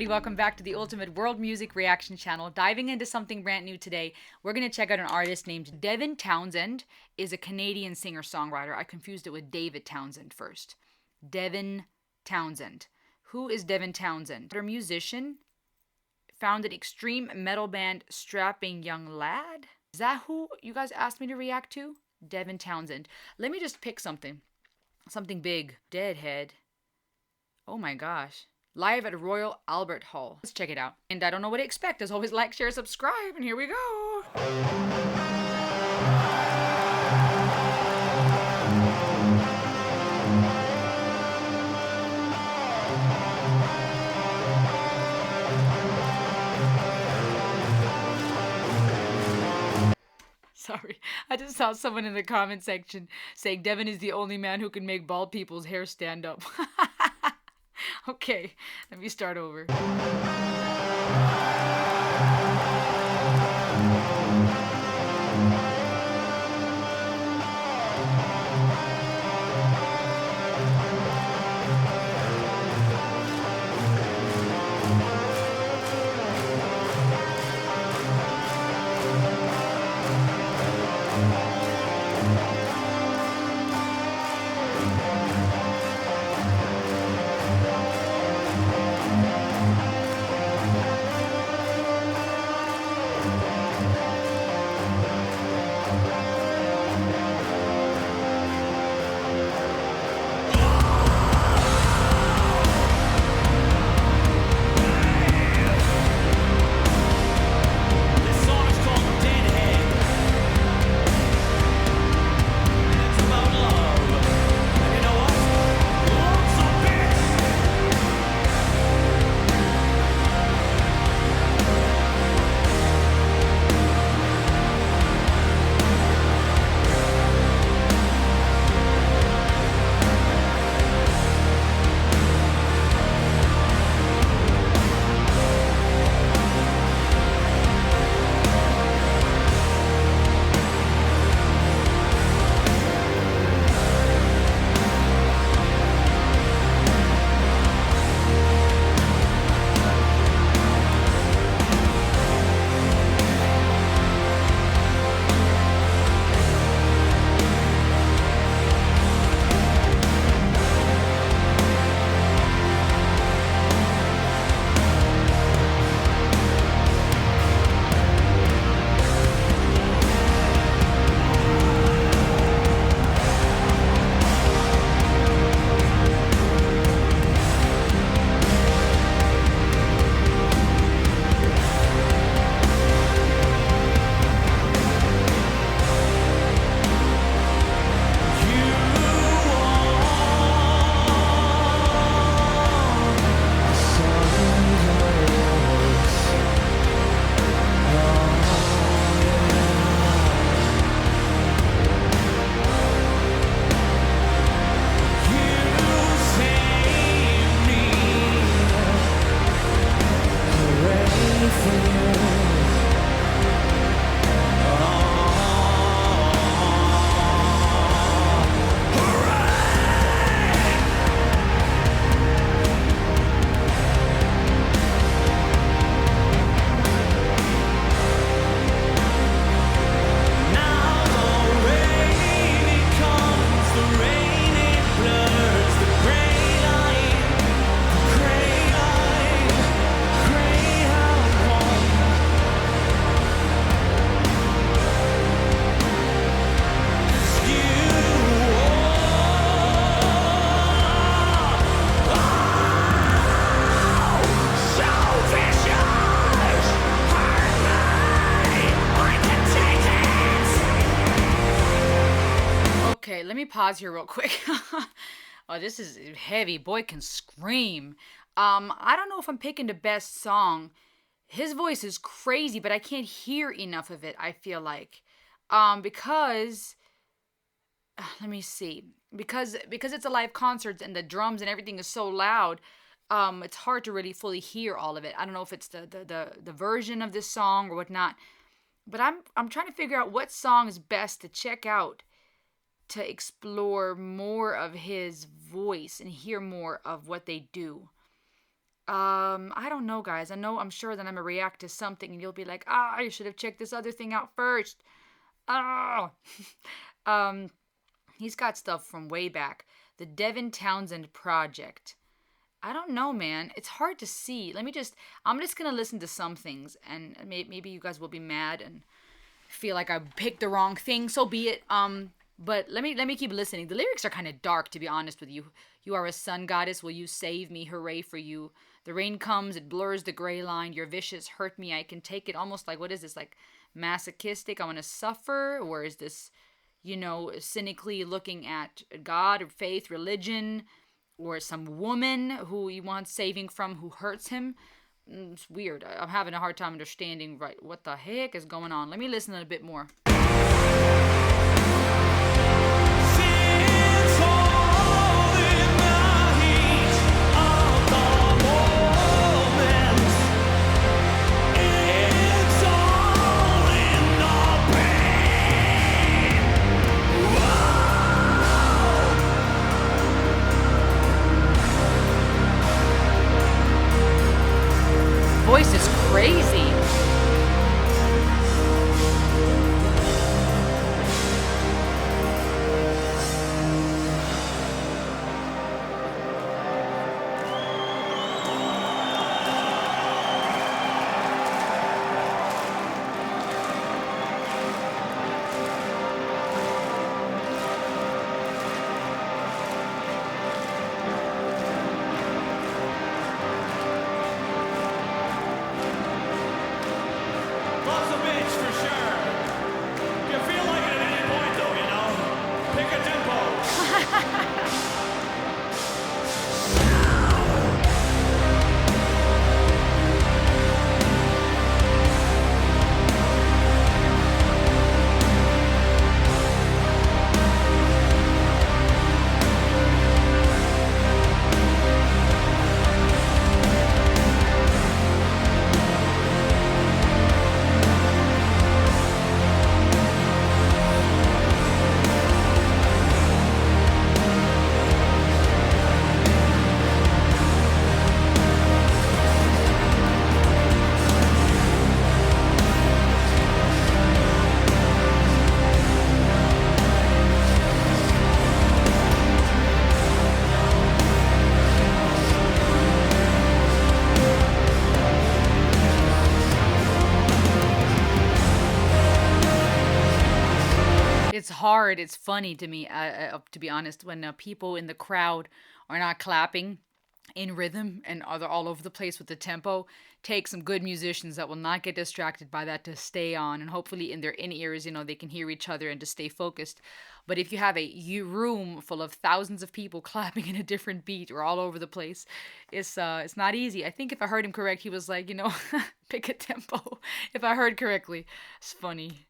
welcome back to the Ultimate World Music Reaction channel. Diving into something brand new today, we're going to check out an artist named Devin Townsend. Is a Canadian singer-songwriter. I confused it with David Townsend first. Devin Townsend. Who is Devin Townsend? They're a musician, founded extreme metal band Strapping Young Lad. Is that who you guys asked me to react to? Devin Townsend. Let me just pick something big. Deadhead. Oh my gosh. Live at Royal Albert Hall. Let's check it out. And I don't know what to expect. As always, like, share, subscribe, and here we go. Sorry, I just saw someone in the comment section saying Devin is the only man who can make bald people's hair stand up. Okay, let me start over. Okay, let me pause here real quick. Oh, this is heavy. Boy can scream. I don't know if I'm picking the best song. His voice is crazy, but I can't hear enough of it, I feel like. Because let me see. Because it's a live concert and the drums and everything is so loud, it's hard to really fully hear all of it. I don't know if it's the version of this song or whatnot. But I'm trying to figure out what song is best to check out to explore more of his voice and hear more of what they do. I don't know, guys. I'm sure that I'm gonna react to something, and you'll be like, ah, you should have checked this other thing out first. Ah, um, he's got stuff from way back. The Devin Townsend Project. I don't know, man. It's hard to see. I'm just gonna listen to some things, and maybe you guys will be mad and feel like I picked the wrong thing. So be it. But let me keep listening. The lyrics are kind of dark, to be honest with you. You are a sun goddess. Will you save me? Hooray for you. The rain comes. It blurs the gray line. Your vicious hurt me. I can take it. Almost like, what is this? Like masochistic. I want to suffer. Or is this, cynically looking at God or faith, religion, or some woman who he wants saving from who hurts him? It's weird. I'm having a hard time understanding, right, what the heck is going on. Let me listen a bit more. Voice is crazy. It's hard. It's funny to me, to be honest, when people in the crowd are not clapping in rhythm and are all over the place with the tempo. Take some good musicians that will not get distracted by that to stay on, and hopefully in their in ears, they can hear each other and to stay focused. But if you have a room full of thousands of people clapping in a different beat or all over the place, it's not easy. I think if I heard him correct, he was like, pick a tempo. If I heard correctly, it's funny.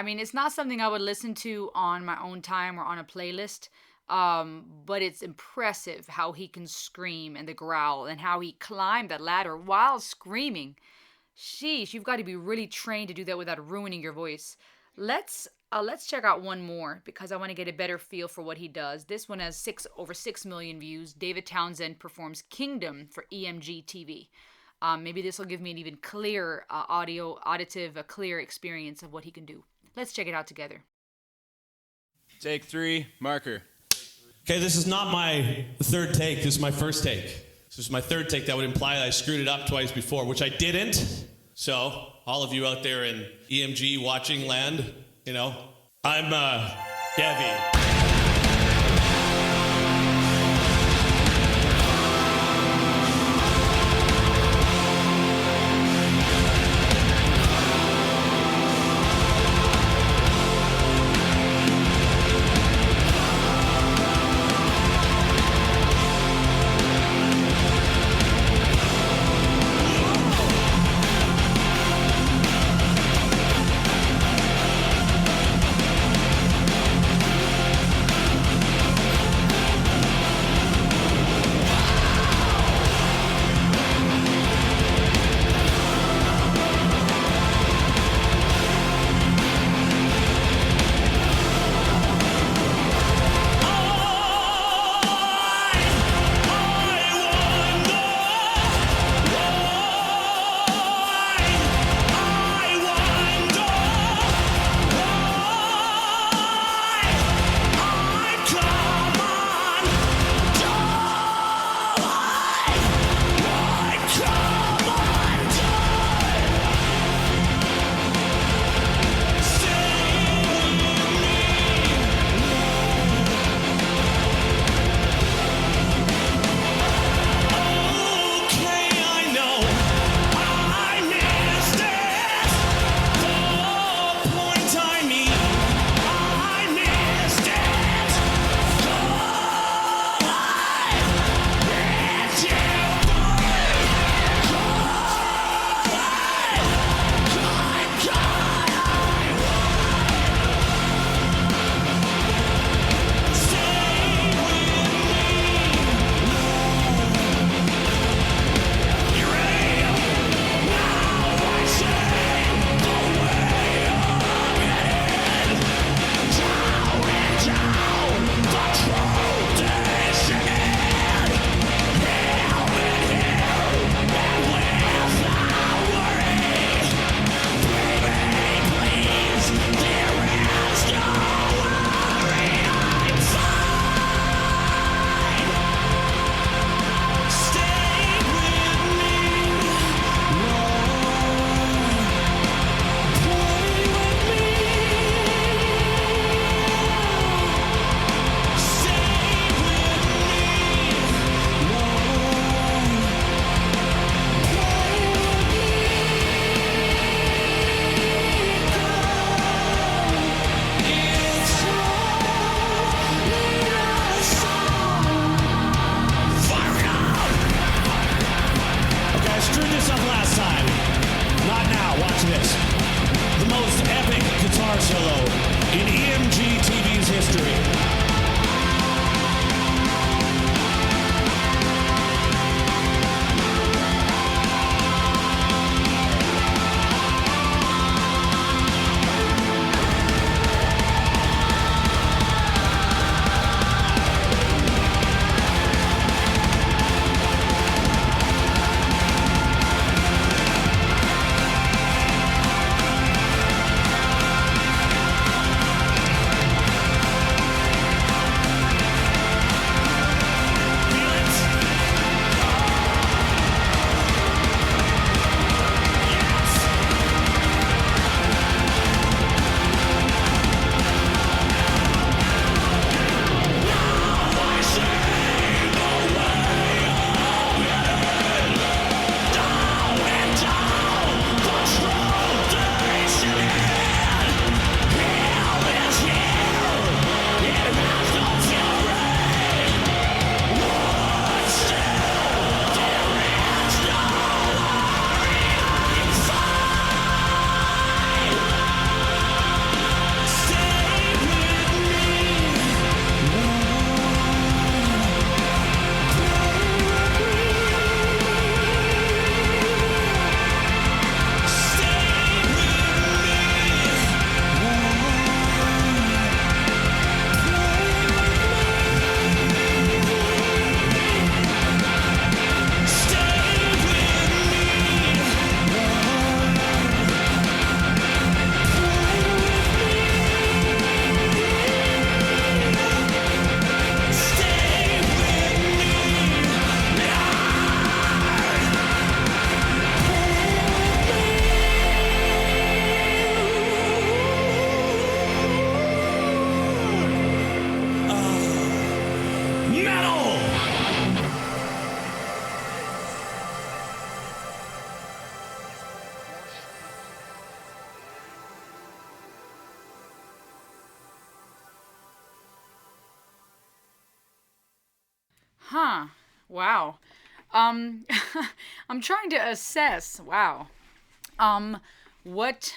I mean, it's not something I would listen to on my own time or on a playlist. But it's impressive how he can scream and the growl and how he climbed that ladder while screaming. Sheesh, you've got to be really trained to do that without ruining your voice. Let's check out one more because I want to get a better feel for what he does. This one has over 6 million views. David Townsend performs Kingdom for EMG TV. Maybe this will give me an even clearer a clear experience of what he can do. Let's check it out together. Take 3, marker. Okay, this is not my third take. This is my first take. This is my third take. That would imply that I screwed it up twice before, which I didn't. So, all of you out there in EMG watching land, I'm Devi. metal. Huh. Wow. Um, I'm trying to assess. Wow. Um, what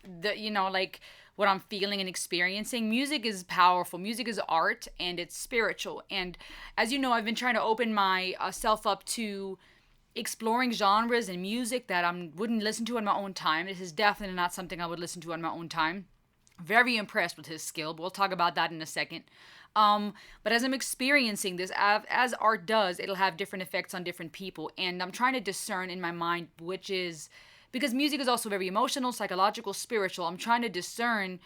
like what I'm feeling and experiencing. Music is powerful. Music is art and it's spiritual. And as you know, I've been trying to open my self up to exploring genres and music that I wouldn't listen to on my own time. This is definitely not something I would listen to on my own time. Very impressed with his skill, but we'll talk about that in a second. But as I'm experiencing this, as art does, it'll have different effects on different people, and I'm trying to discern in my mind which is, because music is also very emotional, psychological, spiritual. I'm trying to discern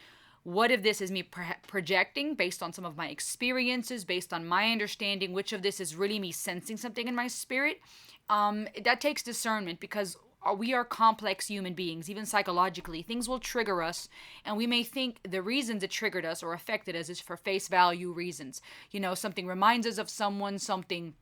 what if this is me projecting based on some of my experiences, based on my understanding, which of this is really me sensing something in my spirit. That takes discernment because we are complex human beings, even psychologically. Things will trigger us, and we may think the reasons it triggered us or affected us is for face value reasons. Something reminds us of someone, something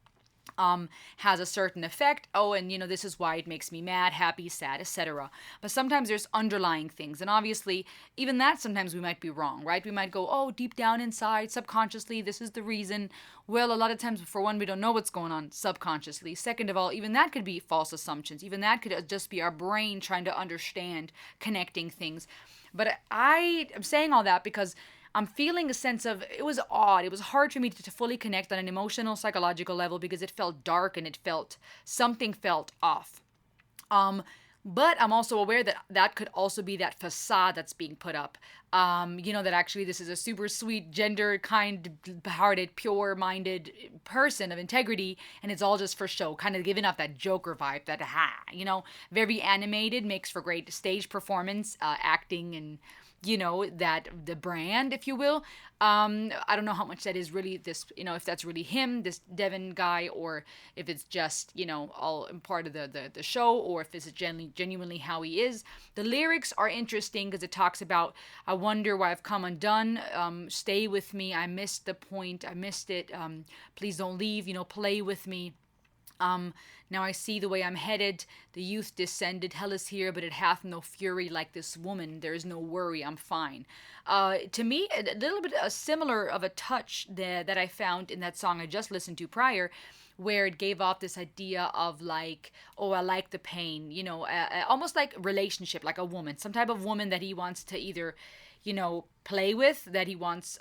has a certain effect. Oh, and this is why it makes me mad, happy, sad, etc. But sometimes there's underlying things, and obviously, even that sometimes we might be wrong, right? We might go, oh, deep down inside, subconsciously, this is the reason. Well, a lot of times, for one, we don't know what's going on subconsciously. Second of all, even that could be false assumptions. Even that could just be our brain trying to understand, connecting things. But I am saying all that because I'm feeling a sense of, it was odd. It was hard for me to fully connect on an emotional, psychological level because it felt dark and something felt off. But I'm also aware that that could also be that facade that's being put up. That actually this is a super sweet, gender, kind-hearted, pure-minded person of integrity, and it's all just for show, kind of giving off that Joker vibe, very animated, makes for great stage performance, acting, and that the brand, if you will. I don't know how much that is really this, if that's really him, this Devin guy, or if it's just, all part of the show, or if it's genuinely how he is. The lyrics are interesting because it talks about, I wonder why I've come undone, stay with me, I missed the point, I missed it, please don't leave, play with me. Now I see the way I'm headed. The youth descended. Hell is here, but it hath no fury like this woman. There is no worry. I'm fine. To me, a little bit similar of a touch that I found in that song I just listened to prior, where it gave off this idea of like, oh, I like the pain, almost like relationship, like a woman, some type of woman that he wants to either, play with, that he wants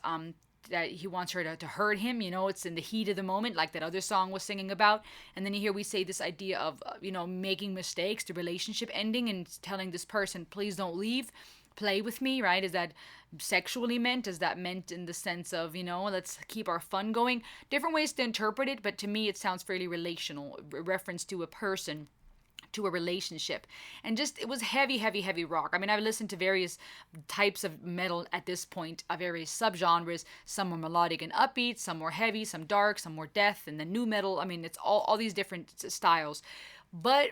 her to hurt him. It's in the heat of the moment, like that other song was singing about. And then here we say this idea of making mistakes, the relationship ending, and telling this person, please don't leave, play with me, right? Is that sexually meant? Is that meant in the sense of, let's keep our fun going? Different ways to interpret it, but to me it sounds fairly relational, reference to a person, to a relationship. And just, it was heavy, heavy, heavy rock. I mean, I've listened to various types of metal at this point, various subgenres. Some were melodic and upbeat, some more heavy, some dark, some more death, and then new metal. I mean, it's all these different styles. But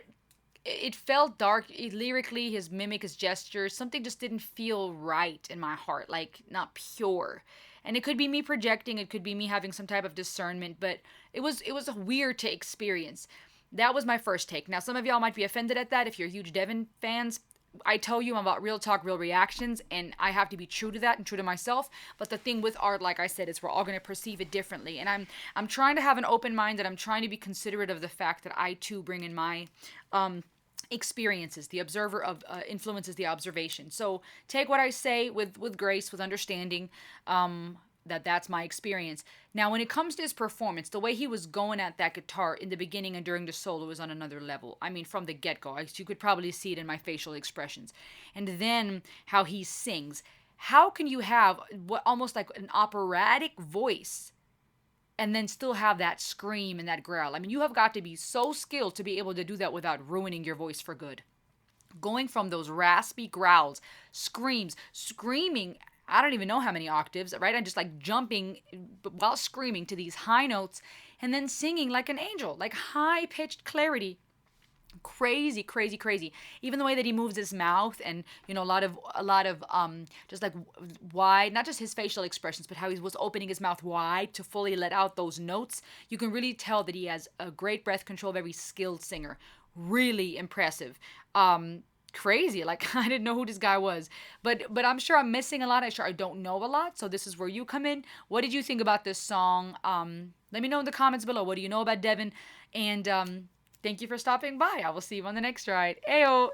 it felt dark lyrically, his mimic, his gestures, something just didn't feel right in my heart, like not pure. And it could be me projecting, it could be me having some type of discernment, but it was weird to experience. That was my first take. Now, some of y'all might be offended at that if you're huge Devin fans. I tell you I'm about real talk, real reactions, and I have to be true to that and true to myself. But the thing with art, like I said, is we're all going to perceive it differently. And I'm trying to have an open mind, and I'm trying to be considerate of the fact that I too bring in my experiences. The observer of influences the observation. So take what I say with grace, with understanding. That's my experience. Now, when it comes to his performance, the way he was going at that guitar in the beginning and during the solo was on another level. I mean, from the get-go, you could probably see it in my facial expressions. And then how he sings. How can you have what almost like an operatic voice and then still have that scream and that growl? I mean, you have got to be so skilled to be able to do that without ruining your voice for good. Going from those raspy growls, screams, screaming, I don't even know how many octaves, right? I'm just like jumping while screaming to these high notes and then singing like an angel, like high-pitched clarity. Crazy, crazy, crazy. Even the way that he moves his mouth, and a lot of just like wide, not just his facial expressions, but how he was opening his mouth wide to fully let out those notes. You can really tell that he has a great breath control, very skilled singer. Really impressive. Crazy. Like I didn't know who this guy was. But I'm sure I'm missing a lot. I'm sure I don't know a lot. So this is where you come in. What did you think about this song? Let me know in the comments below. What do you know about Devin? And thank you for stopping by. I will see you on the next ride. Ayo!